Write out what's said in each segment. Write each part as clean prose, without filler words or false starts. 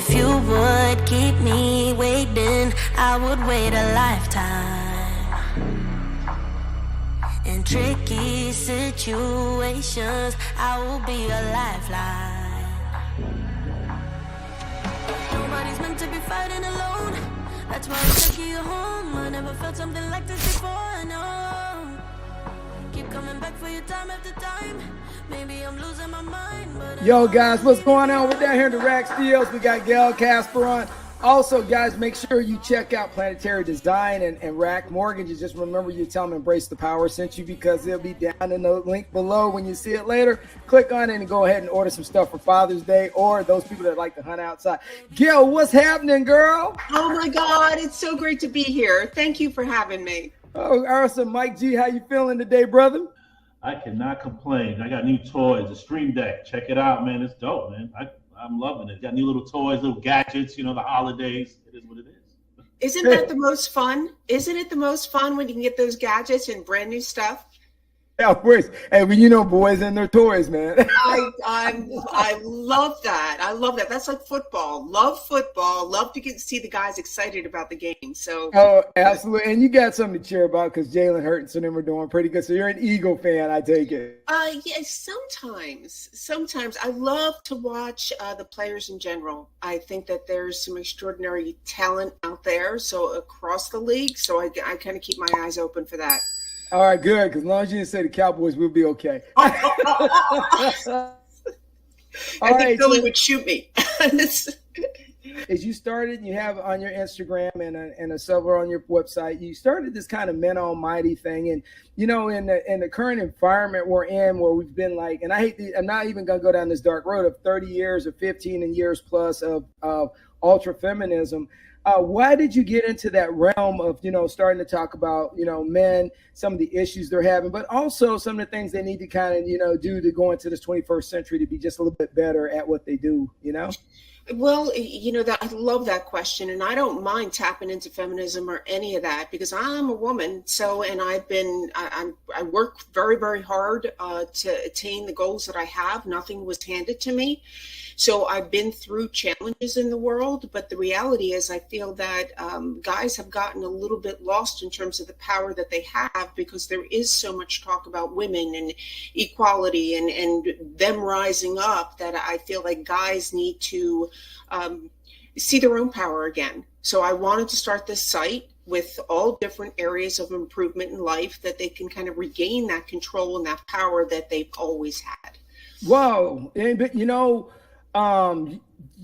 If you would keep me waiting, I would wait a lifetime. In tricky situations, I will be a lifeline. Nobody's meant to be fighting alone. That's why I'm taking you home. I never felt something like this before, no. Keep coming back for your time after time. Maybe I'm losing my mind, but yo, guys, what's going on? We're down here in the Rack Steels. We got Gail Kasper on. Also, guys, make sure you check out Planetary Design and Rack Mortgages. Just remember, you tell them Embrace the Power sent you, because it'll be down in the link below when you see it later. Click on it and go ahead and order some stuff for Father's Day, or those people that like to hunt outside. Gail, what's happening, girl? Oh my God, it's so great to be here. Thank you for having me. Oh, awesome. Mike G, how you feeling today, brother? I cannot complain. I got new toys, the Stream Deck. Check it out, man. It's dope, man. I'm loving it. Got new little toys, little gadgets, the holidays. It is what it is. Isn't that the most fun? Isn't it the most fun when you can get those gadgets and brand new stuff? Yeah, of course. Hey, well, boys and their toys, man. I love that. I love that. That's like football. Love football. Love to see the guys excited about the game. So. Oh, absolutely. And you got something to cheer about, because Jalen Hurts and them are doing pretty good. So you're an Eagle fan, I take it. Yes, sometimes. I love to watch the players in general. I think that there's some extraordinary talent out there. So across the league. So I kind of keep my eyes open for that. All right, good. Because as long as you didn't say the Cowboys, we'll be okay. I think Philly would shoot me. As you started, you have on your Instagram and a several on your website, you started this kind of men almighty thing. And, in the current environment we're in, where we've been like, and I'm not even going to go down this dark road of 30 years or 15 years plus of ultra feminism. Why did you get into that realm of, starting to talk about, men, some of the issues they're having, but also some of the things they need to kind of, do to go into this 21st century to be just a little bit better at what they do, Well, that I love that question, and I don't mind tapping into feminism or any of that, because I'm a woman. So, and I work very, very hard to attain the goals that I have. Nothing was handed to me. So I've been through challenges in the world, but the reality is I feel that guys have gotten a little bit lost in terms of the power that they have, because there is so much talk about women and equality and them rising up, that I feel like guys need to see their own power again. So I wanted to start this site with all different areas of improvement in life, that they can kind of regain that control and that power that they've always had. Whoa. But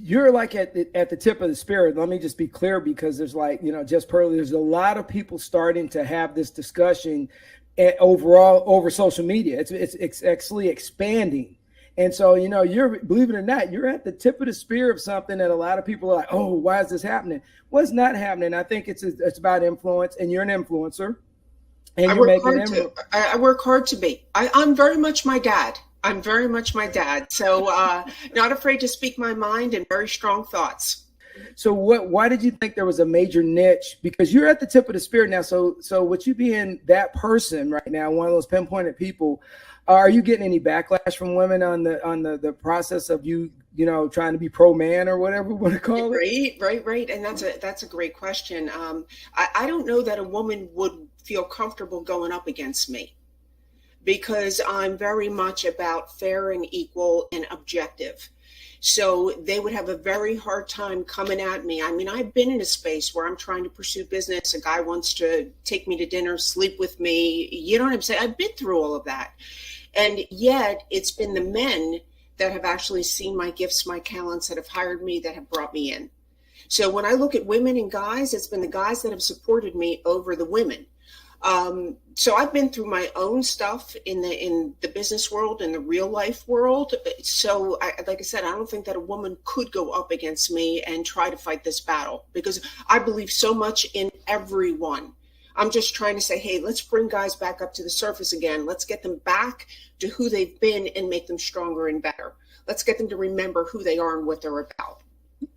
you're like at the tip of the spear. Let me just be clear, because there's there's a lot of people starting to have this discussion overall over social media. It's actually expanding. And so, you're, believe it or not, you're at the tip of the spear of something that a lot of people are like, oh, why is this happening? Well, it's not happening. I think it's about influence, and you're an influencer. And I work hard to be. I'm very much my dad. So not afraid to speak my mind, and very strong thoughts. So why did you think there was a major niche? Because you're at the tip of the spear now. So with you being that person right now, one of those pinpointed people, are you getting any backlash from women on the process of you trying to be pro man or whatever we want to call it? Right. And that's a great question. I don't know that a woman would feel comfortable going up against me, because I'm very much about fair and equal and objective. So they would have a very hard time coming at me. I mean, I've been in a space where I'm trying to pursue business. A guy wants to take me to dinner, sleep with me. You know what I'm saying? I've been through all of that. And yet it's been the men that have actually seen my gifts, my talents, that have hired me, that have brought me in. So when I look at women and guys, it's been the guys that have supported me over the women. So I've been through my own stuff in the business world, in the real life world. So like I said, I don't think that a woman could go up against me and try to fight this battle, because I believe so much in everyone. I'm just trying to say, hey, let's bring guys back up to the surface again. Let's get them back to who they've been and make them stronger and better. Let's get them to remember who they are and what they're about.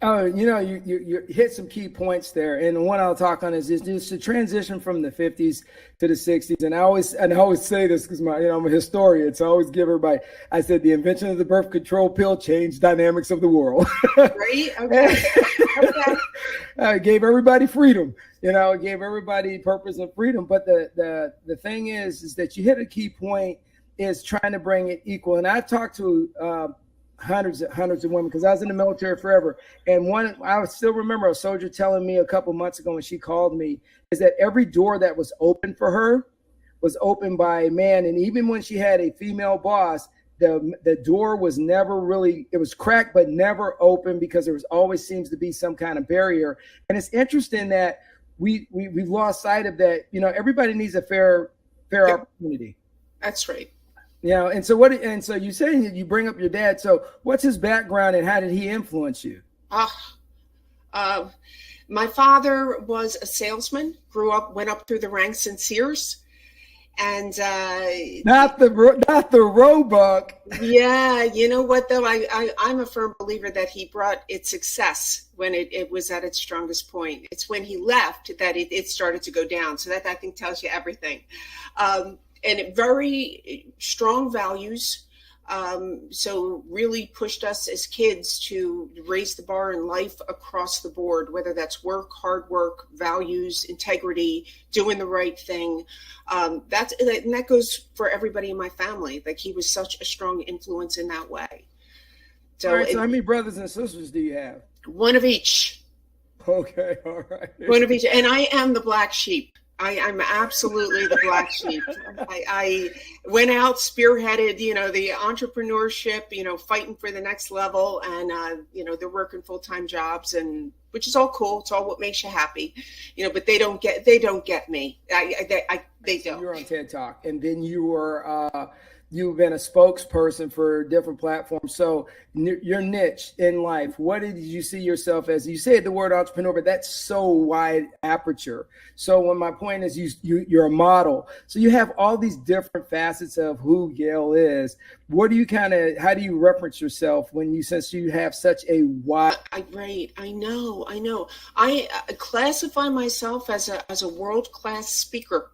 Oh, you hit some key points there, and the one I'll talk on is just the transition from the 50s to the 60s. And I always say this because I'm a historian, so I always give everybody. I said the invention of the birth control pill changed dynamics of the world. Right? Okay. It gave everybody freedom. It gave everybody purpose and freedom. But the thing is that you hit a key point is trying to bring it equal. And I've talked to hundreds of women because I was in the military forever. And one, I still remember a soldier telling me a couple months ago when she called me, is that every door that was open for her was opened by a man. And even when she had a female boss, the door was never really, it was cracked, but never open because there was always seems to be some kind of barrier. And it's interesting that we've lost sight of that. Everybody needs a fair opportunity. That's right. And so you say you bring up your dad. So what's his background and how did he influence you? My father was a salesman, went up through the ranks in Sears. And not the Roebuck. Yeah, you know what though? I'm a firm believer that he brought its success when it was at its strongest point. It's when he left that it started to go down. So that I think tells you everything. And very strong values. So really pushed us as kids to raise the bar in life across the board, whether that's work, hard work, values, integrity, doing the right thing. That goes for everybody in my family. Like he was such a strong influence in that way. So, all right, so how many brothers and sisters do you have? One of each. Okay, all right. One of each. And I am the black sheep. I'm absolutely the black sheep. I went out, spearheaded, the entrepreneurship, fighting for the next level, and they're working full-time jobs, and which is all cool. It's all what makes you happy, but they don't get me. They don't. You're on TED Talk, and then you were you've been a spokesperson for different platforms. So your niche in life, what did you see yourself as? You said the word entrepreneur, but that's so wide aperture. So when my point is you're a model. So you have all these different facets of who Gail is. What do you how do you reference yourself since you have such a wide? Right. I know. I classify myself as a world-class speaker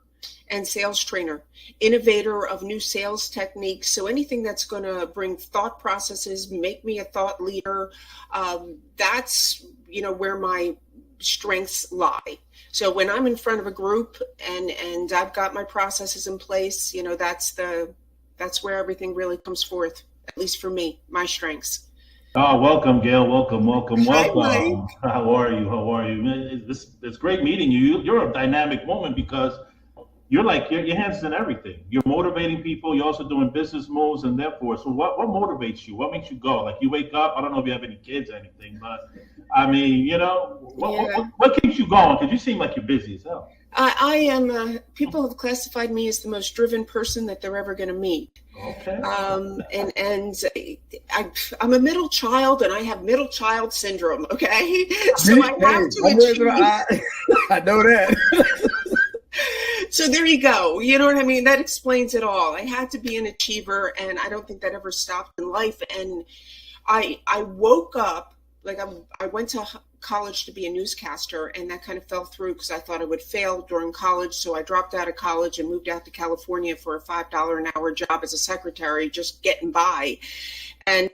and sales trainer, innovator of new sales techniques. So anything that's going to bring thought processes, make me a thought leader, that's, where my strengths lie. So when I'm in front of a group and I've got my processes in place, that's where everything really comes forth, at least for me, my strengths. Oh, welcome, Gail. Welcome. Hi, Mike. How are you? It's great meeting you. You're a dynamic woman because you're your hands in everything. You're motivating people. You're also doing business moves and therefore. So what motivates you? What makes you go? Like you wake up, I don't know if you have any kids or anything, but I mean, what keeps you going? Because you seem like you're busy as hell. I am, people have classified me as the most driven person that they're ever going to meet. Okay. I'm a middle child and I have middle child syndrome. Okay. So I have to achieve. I know that. So there you go. You know what I mean? That explains it all. I had to be an achiever, and I don't think that ever stopped in life. And I woke up, I went to college to be a newscaster, and that kind of fell through because I thought I would fail during college. So I dropped out of college and moved out to California for a $5 an hour job as a secretary, just getting by. And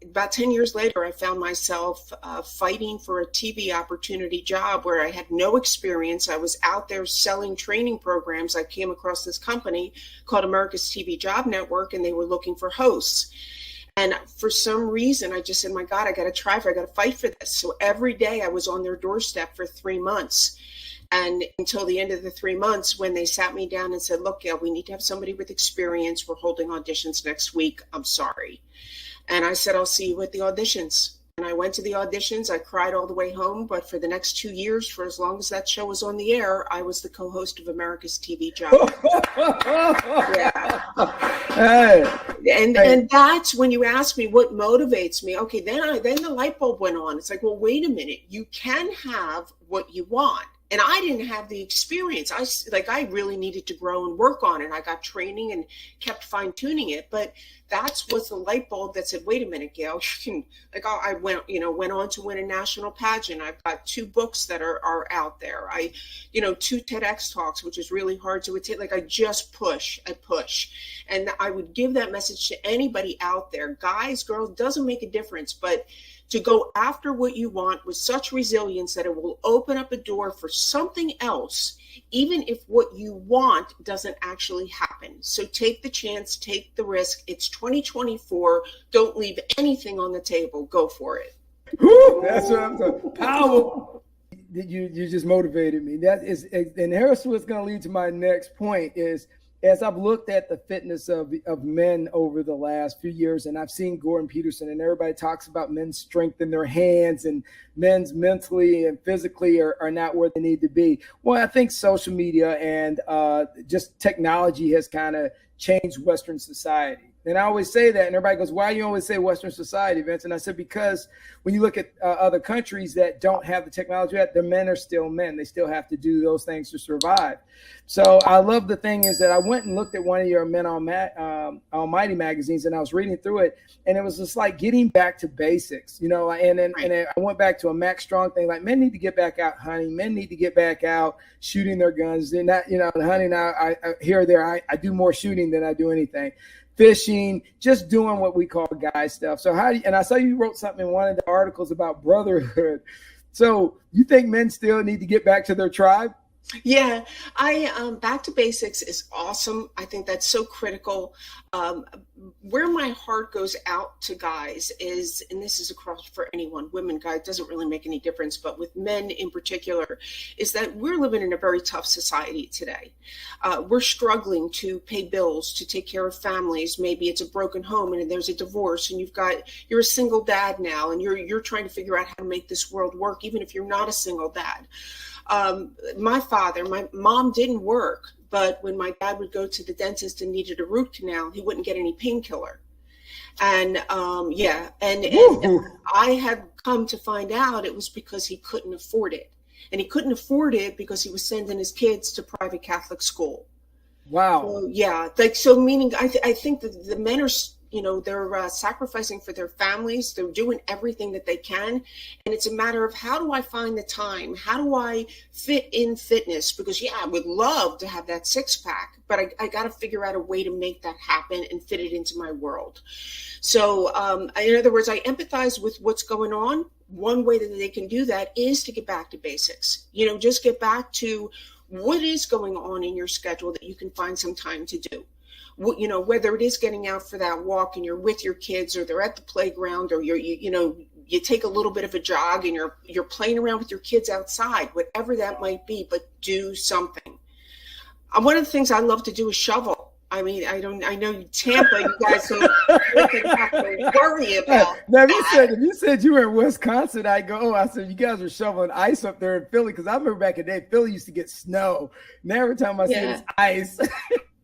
about 10 years later, I found myself fighting for a TV opportunity job where I had no experience. I was out there selling training programs. I came across this company called America's TV Job Network, and they were looking for hosts. And for some reason, I just said, my God, I got to fight for this. So every day I was on their doorstep for 3 months. And until the end of the 3 months, when they sat me down and said, look, Gail, we need to have somebody with experience. We're holding auditions next week. I'm sorry. And I said, I'll see you at the auditions. And I went to the auditions. I cried all the way home. But for the next 2 years, for as long as that show was on the air, I was the co-host of America's TV Job. Yeah. Hey. And that's when you ask me what motivates me. Okay, then the light bulb went on. It's like, well, wait a minute. You can have what you want. And I didn't have the experience. I really needed to grow and work on it. I got training and kept fine tuning it. But that's what's the light bulb that said, wait a minute, Gail, I went on to win a national pageant. I've got 2 books that are out there. 2 TEDx talks, which is really hard to attain. I just push. And I would give that message to anybody out there, guys, girls, doesn't make a difference, but to go after what you want with such resilience that it will open up a door for something else, even if what you want doesn't actually happen. So take the chance, take the risk. It's 2024. Don't leave anything on the table. Go for it. Woo, that's what I'm talking. Power. You just motivated me. That is, and here's what's going to lead to my next point is, as I've looked at the fitness of men over the last few years, and I've seen Gordon Peterson, and everybody talks about men's strength in their hands and men's mentally and physically are not where they need to be. Well, I think social media and just technology has kind of changed Western society. And I always say that, and everybody goes, why do you always say Western society, Vince? And I said, because when you look at other countries that don't have the technology yet, the men are still men. They still have to do those things to survive. So I love the thing is that I went and looked at one of your Men Almighty magazines, and I was reading through it, and it was just like getting back to basics, and I went back to a Max Strong thing, like men need to get back out hunting, men need to get back out shooting their guns. And that, hunting, I here or there, I do more shooting than I do anything. Fishing, just doing what we call guy stuff. So and I saw you wrote something in one of the articles about brotherhood. So you think men still need to get back to their tribe? Yeah, back to basics is awesome. I think that's so critical. Where my heart goes out to guys is, and this is across for anyone, women, guys, doesn't really make any difference, but with men in particular, is that we're living in a very tough society today. We're struggling to pay bills, to take care of families. Maybe it's a broken home and there's a divorce, and you're a single dad now, and you're trying to figure out how to make this world work, even if you're not a single dad. My mom didn't work, but when my dad would go to the dentist and needed a root canal, he wouldn't get any painkiller. And I had come to find out it was because he couldn't afford it. And he couldn't afford it because he was sending his kids to private Catholic school. Wow. So meaning I think that the men are, they're sacrificing for their families. They're doing everything that they can. And it's a matter of, how do I find the time? How do I fit in fitness? Because I would love to have that 6-pack, but I got to figure out a way to make that happen and fit it into my world. So in other words, I empathize with what's going on. One way that they can do that is to get back to basics. Just get back to what is going on in your schedule that you can find some time to do. Whether it is getting out for that walk and you're with your kids, or they're at the playground, or you take a little bit of a jog and you're playing around with your kids outside, whatever that might be, but do something. One of the things I love to do is shovel. I mean, I know Tampa, you guys don't have to worry about. Now, if you said you were in Wisconsin, I said, you guys are shoveling ice up there in Philly, because I remember back in the day, Philly used to get snow. Now every time I see it's ice.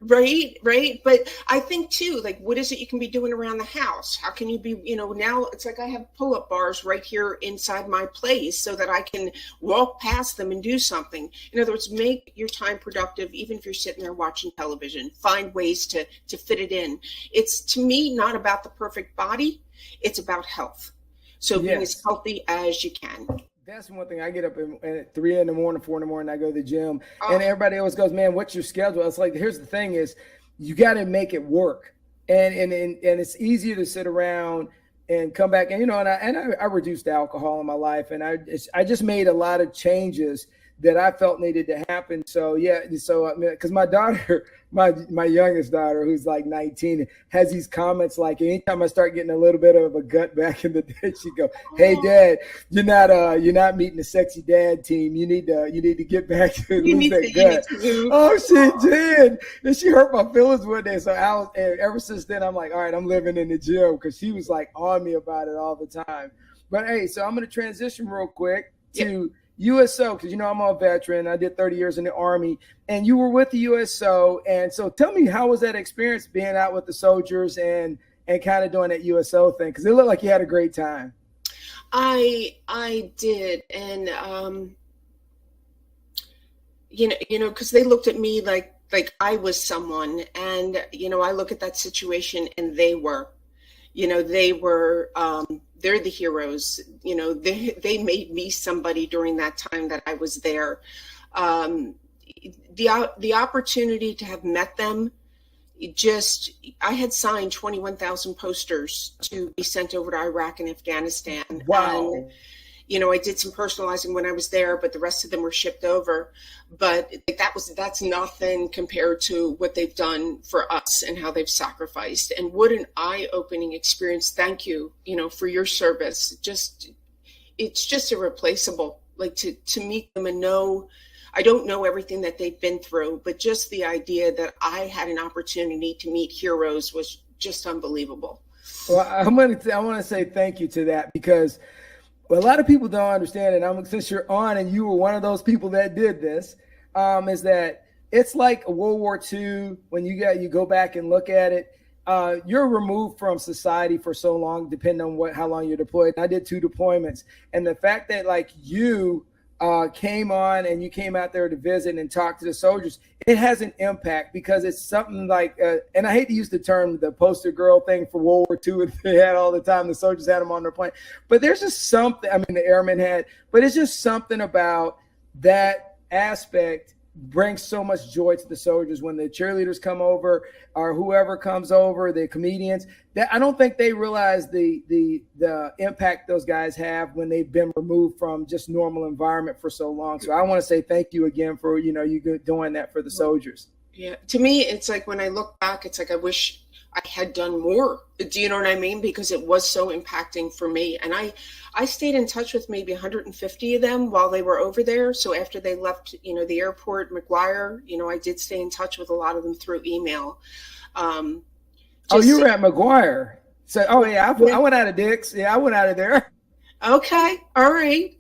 Right. But I think too, what is it you can be doing around the house? How can you be, now it's like I have pull-up bars right here inside my place so that I can walk past them and do something. In other words, make your time productive, even if you're sitting there watching television. Find ways to fit it in. It's, to me, not about the perfect body. It's about health. So being as healthy as you can. That's one thing. I get up at 3 in the morning, 4 in the morning, I go to the gym, and everybody always goes, man, what's your schedule? It's like, here's the thing is, you got to make it work. And it's easier to sit around and come back. And, I reduced alcohol in my life, and I just made a lot of changes that I felt needed to happen. So, because my daughter, my youngest daughter, who's like 19, has these comments like, anytime I start getting a little bit of a gut back in the day, she go, "Hey, Dad, you're not meeting the sexy dad team. You need to get back to lose that gut." Oh, she did, and she hurt my feelings one day. So ever since then, I'm like, all right, I'm living in the gym, because she was like on me about it all the time. But hey, so I'm going to transition real quick to USO, because I'm a veteran. I did 30 years in the Army, and you were with the USO. And so tell me, how was that experience being out with the soldiers and kind of doing that USO thing? Because it looked like you had a great time. I did. And because they looked at me like I was someone, and I look at that situation, and they were, they're the heroes. They made me somebody during that time that I was there. The opportunity to have met them, I had signed 21,000 posters to be sent over to Iraq and Afghanistan. Wow. And, I did some personalizing when I was there, but the rest of them were shipped over. But that's nothing compared to what they've done for us and how they've sacrificed. And what an eye-opening experience. Thank you, for your service. It's just irreplaceable. Like to meet them and know, I don't know everything that they've been through, but just the idea that I had an opportunity to meet heroes was just unbelievable. Well, I want to say thank you to that, because a lot of people don't understand, and since you're on and you were one of those people that did this, is that it's like World War II when you go back and look at it. You're removed from society for so long, depending on how long you're deployed. I did 2 deployments, and the fact that you came on and you came out there to visit and talk to the soldiers, it has an impact, because it's something like, and I hate to use the term, the poster girl thing for World War II, they had all the time, the soldiers had them on their plane, but there's just something, the airmen had, but it's just something about that aspect brings so much joy to the soldiers when the cheerleaders come over or whoever comes over, the comedians. That I don't think they realize the impact those guys have when they've been removed from just normal environment for so long. So I want to say thank you again for you doing that for the soldiers. Yeah, to me, it's like when I look back, it's like I wish I had done more. Do you know what I mean? Because it was so impacting for me. And I stayed in touch with maybe 150 of them while they were over there. So after they left, the airport, McGuire, I did stay in touch with a lot of them through email. You were at McGuire. So, I went out of Dick's. Yeah, I went out of there. Okay. All right.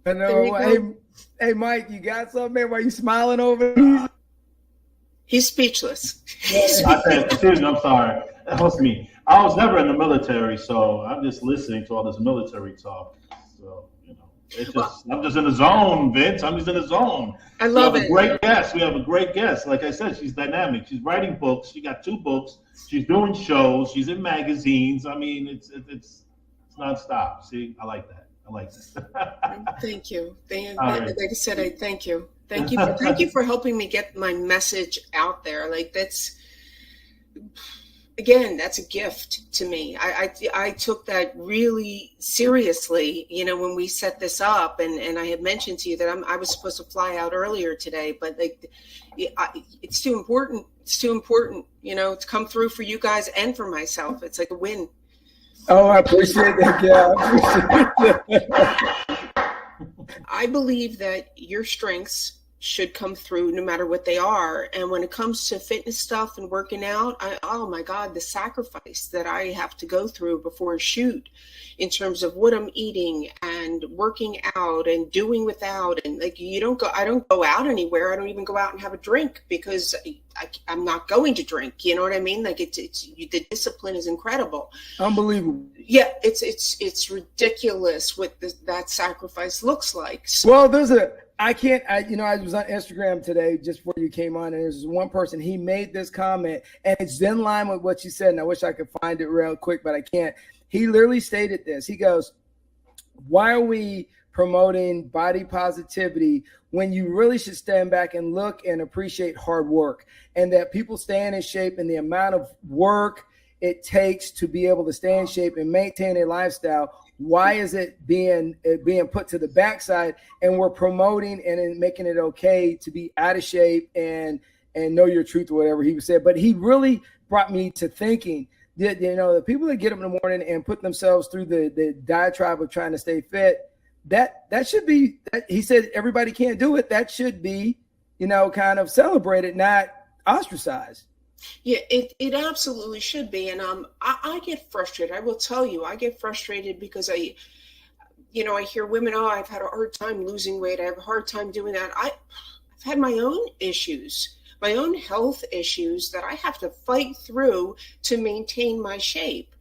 I know. Hey, Mike, you got something, man? Why are you smiling over there? He's speechless. Excuse me, I'm sorry. That was me. I was never in the military, so I'm just listening to all this military talk. So, I'm just in the zone, Vince. I'm just in the zone. I love it. We have a great guest. Like I said, she's dynamic. She's writing books. She got 2 books. She's doing shows. She's in magazines. It's nonstop. See, I like that. Thank you. Like I said, I thank you. Thank you for helping me get my message out there. Like that's a gift to me. I took that really seriously, when we set this up, and I had mentioned to you that I was supposed to fly out earlier today, but it's too important. It's too important, to come through for you guys and for myself. It's like a win. Oh, I appreciate that, Gail. I believe that your strengths should come through no matter what they are. And when it comes to fitness stuff and working out, oh my God, the sacrifice that I have to go through before a shoot in terms of what I'm eating and working out and doing without. And I don't go out anywhere. I don't even go out and have a drink because I'm not going to drink. You know what I mean? Like the discipline is incredible. Unbelievable. Yeah, it's ridiculous what that sacrifice looks like. Well, I was on Instagram today just before you came on, and there's one person, he made this comment, and it's in line with what you said, and I wish I could find it real quick, but I can't. He literally stated this. He goes, why are we promoting body positivity when you really should stand back and look and appreciate hard work, and that people staying in shape and the amount of work it takes to be able to stay in shape and maintain a lifestyle? Why is it being put to the backside, and we're promoting and making it okay to be out of shape and know your truth or whatever he said? But he really brought me to thinking that, the people that get up in the morning and put themselves through the diatribe of trying to stay fit, that should be, he said, everybody can't do it. That should be, kind of celebrated, not ostracized. Yeah, it absolutely should be. And I get frustrated. I will tell you, I get frustrated because I hear women, I've had a hard time losing weight. I have a hard time doing that. I've had my own issues, my own health issues that I have to fight through to maintain my shape.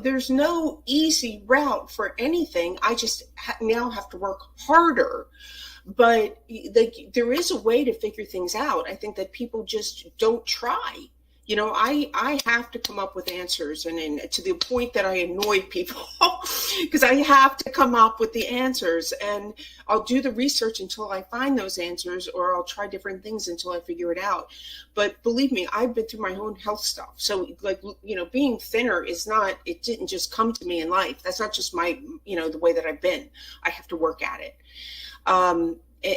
There's no easy route for anything. I just now have to work harder. But there is a way to figure things out. I think that people just don't try. You know, I have to come up with answers, and to the point that I annoy people because I have to come up with the answers, and I'll do the research until I find those answers, or I'll try different things until I figure it out. But believe me, I've been through my own health stuff. So like, you know, being thinner is not, it didn't just come to me in life. That's not just my, you know, the way that I've been. I have to work at it.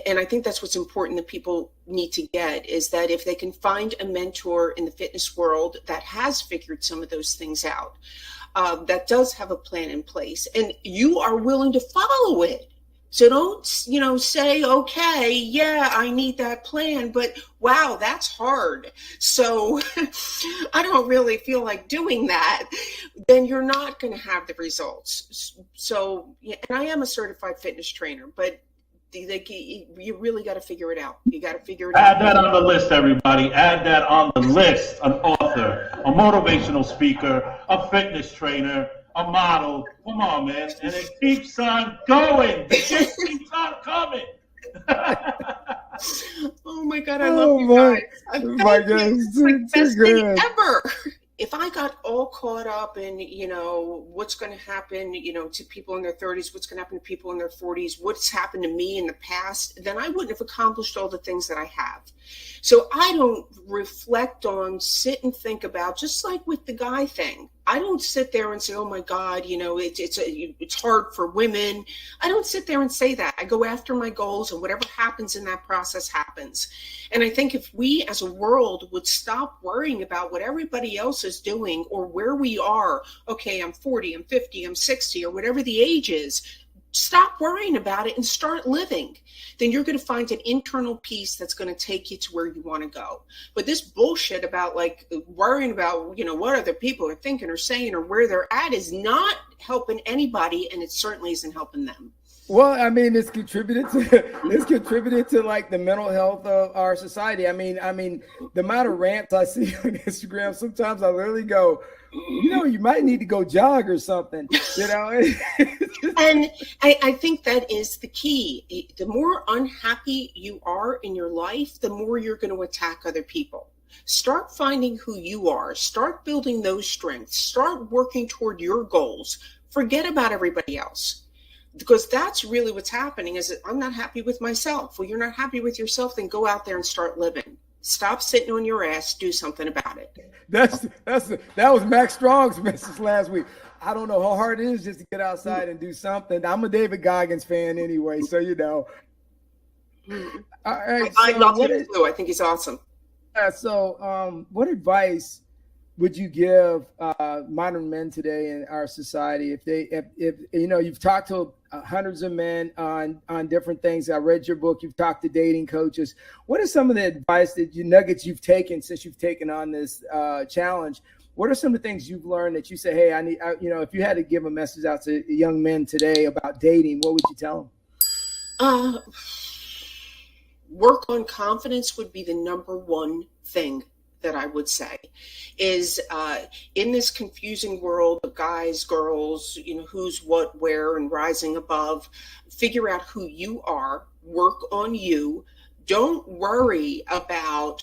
And I think that's what's important that people need to get, is that if they can find a mentor in the fitness world that has figured some of those things out, that does have a plan in place, and you are willing to follow it. So don't, you know, say, okay, yeah, I need that plan, but wow, that's hard. So I don't really feel like doing that. Then you're not going to have the results. So, yeah, and I am a certified fitness trainer, but you really got to figure it out. You got to figure it out. Add that on the list, everybody. Add that on the list. An author, a motivational speaker, a fitness trainer, a model. Come on, man. And it keeps on going. The shit keeps on coming. Oh my God, I love you guys. My God, it's like the best good. thing ever. If I got all caught up in, you know, what's going to happen, you know, to people in their 30s, what's going to happen to people in their 40s, what's happened to me in the past, then I wouldn't have accomplished all the things that I have. So I don't reflect on, sit and think about, just like with the guy thing. I don't sit there and say, oh my God, you know, it's hard for women. I don't sit there and say that. I go after my goals, and whatever happens in that process happens. And I think if we as a world would stop worrying about what everybody else is doing or where we are, okay, I'm 40, I'm 50, I'm 60, or whatever the age is, stop worrying about it and start living, then you're going to find an internal peace that's going to take you to where you want to go. But this bullshit about like worrying about, you know, what other people are thinking or saying or where they're at is not helping anybody, and it certainly isn't helping them. Well, I mean, it's contributed to like the mental health of our society. I mean, the amount of rants I see on Instagram, sometimes I literally go, you know, you might need to go jog or something, you know. And I think that is the key. The more unhappy you are in your life, the more you're going to attack other people. Start finding who you are. Start building those strengths. Start working toward your goals. Forget about everybody else. Because that's really what's happening, is that I'm not happy with myself. Well, you're not happy with yourself, then go out there and start living. Stop sitting on your ass, do something about it. That was Max Strong's message last week. I don't know how hard it is just to get outside and do something. I'm a David Goggins fan anyway, so you know. All right, I love him too. I think he's awesome. So what advice would you give modern men today in our society if you know, you've talked to hundreds of men on different things? I read your book. You've talked to dating coaches. What are some of the advice nuggets you've taken since you've taken on this challenge? What are some of the things you've learned that you say, hey, you know, if you had to give a message out to young men today about dating, what would you tell them? Work on confidence would be the number one thing that I would say, is in this confusing world of guys, girls, you know, who's what, where, and rising above, figure out who you are, work on you. Don't worry about,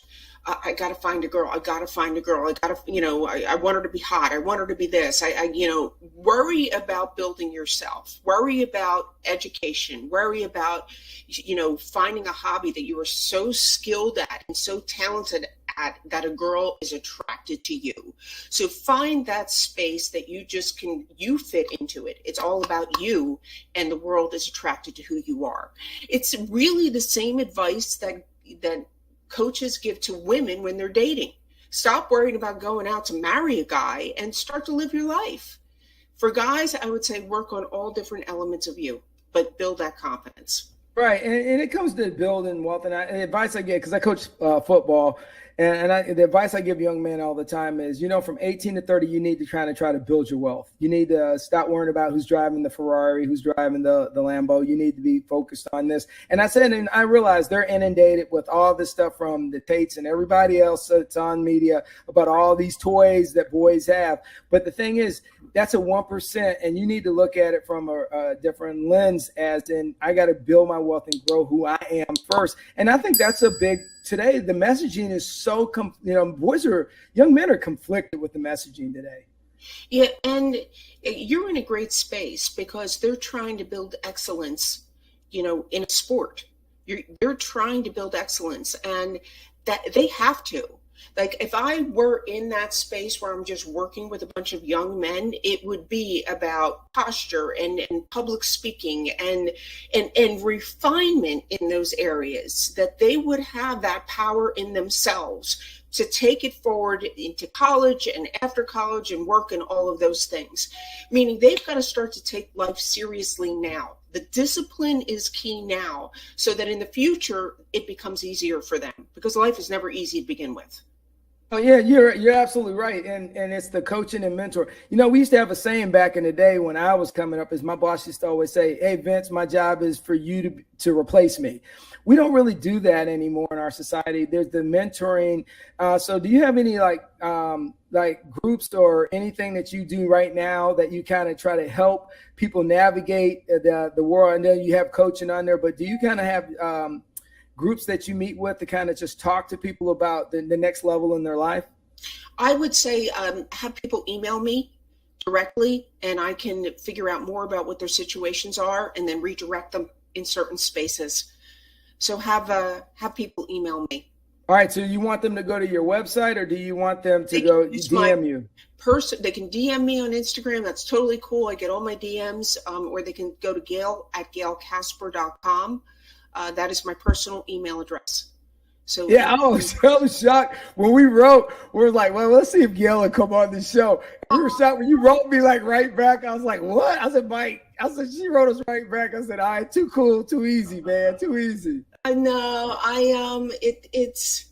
I got to find a girl. I got to find a girl. I got to, you know, I want her to be hot. I want her to be this. You know, worry about building yourself. Worry about education. Worry about, you know, finding a hobby that you are so skilled at and so talented at that a girl is attracted to you. So find that space that you fit into it. It's all about you, and the world is attracted to who you are. It's really the same advice that coaches give to women when they're dating. Stop worrying about going out to marry a guy and start to live your life. For guys, I would say work on all different elements of you, but build that confidence. Right. And it comes to building wealth. And advice I get, because I coach football, the advice I give young men all the time is, from 18 to 30, you need to try to build your wealth. You need to stop worrying about who's driving the Ferrari, who's driving the Lambo. You need to be focused on this. And I realize they're inundated with all this stuff from the Tates and everybody else that's on media about all these toys that boys have. But the thing is, that's a 1%, and you need to look at it from a different lens, as in, I got to build my wealth and grow who I am first. And I think that's a big, today, the messaging is so, young men are conflicted with the messaging today. Yeah, and you're in a great space because they're trying to build excellence, in a sport. They're trying to build excellence, and that they have to. Like, if I were in that space where I'm just working with a bunch of young men, it would be about posture and public speaking and refinement in those areas, that they would have that power in themselves to take it forward into college and after college and work and all of those things. Meaning they've got to start to take life seriously now. The discipline is key now, so that in the future it becomes easier for them, because life is never easy to begin with. Oh yeah, you're absolutely right, and it's the coaching and mentor. We used to have a saying back in the day when I was coming up, is my boss used to always say, "Hey Vince, my job is for you to replace me." We don't really do that anymore in our society. There's the mentoring. So do you have any like groups or anything that you do right now that you kind of try to help people navigate the world? And then you have coaching on there, but do you kind of have groups that you meet with to kind of just talk to people about the next level in their life? I would say have people email me directly, and I can figure out more about what their situations are and then redirect them in certain spaces. So have people email me. All right. So you want them to go to your website, or do you want them to go DM you? They can DM me on Instagram. That's totally cool. I get all my DMs, or they can go to gail@gailkasper.com. That is my personal email address. So yeah, I was shocked when we wrote. We were like, well, let's see if Gail will come on the show. We were shocked when you wrote me like right back. I was like, what? I said, Mike. I said, she wrote us right back. I said, all right, too cool, too easy, man, too easy. I know. It's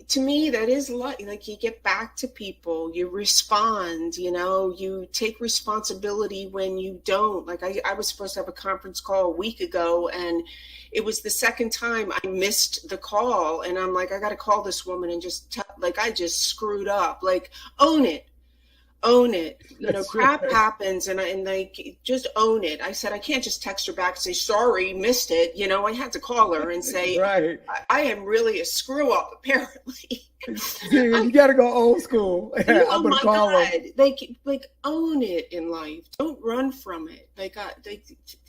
to me, that is like you get back to people, you respond, you take responsibility when you don't. Like I was supposed to have a conference call a week ago, and it was the second time I missed the call. And I'm like, I got to call this woman and just I just screwed up. Like, own it. Crap happens, and just own it. I said, I can't just text her back and say, sorry, missed it. I had to call her and say, right. I am really a screw up, apparently. You got to go old school. Oh my God. Like own it in life. Don't run from it.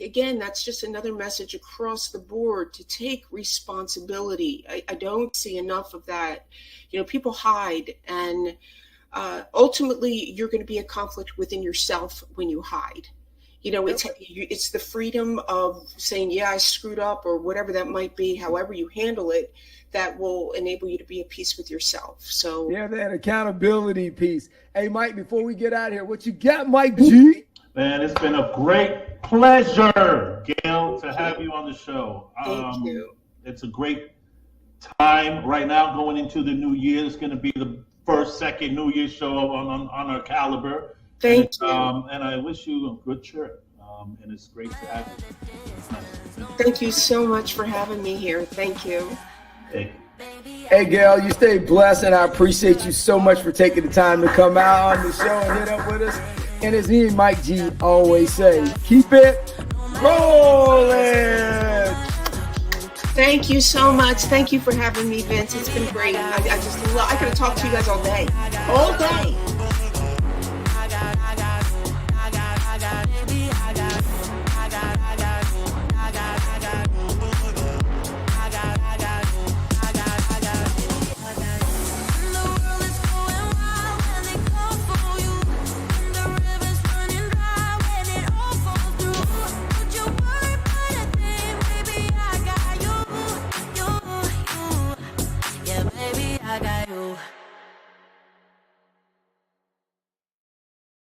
Again, that's just another message across the board, to take responsibility. I don't see enough of that. People hide, and ultimately, you're going to be a conflict within yourself when you hide. It's the freedom of saying, yeah, I screwed up, or whatever that might be, however you handle it, that will enable you to be at peace with yourself. So yeah, that accountability piece. Hey, Mike, before we get out of here, what you got, Mike G? Man, it's been a great pleasure, Gail, to have you on the show. Thank you. It's a great time right now going into the new year. It's going to be the second New Year's show on our caliber. Thank you. And I wish you a good trip. And it's great to have you. Thank you so much for having me here. Thank you. Hey, Gail, you stay blessed, and I appreciate you so much for taking the time to come out on the show and hit up with us. And as me and Mike G always say, keep it rolling. Thank you so much. Thank you for having me, Vince. It's been great. I could have talked to you guys all day.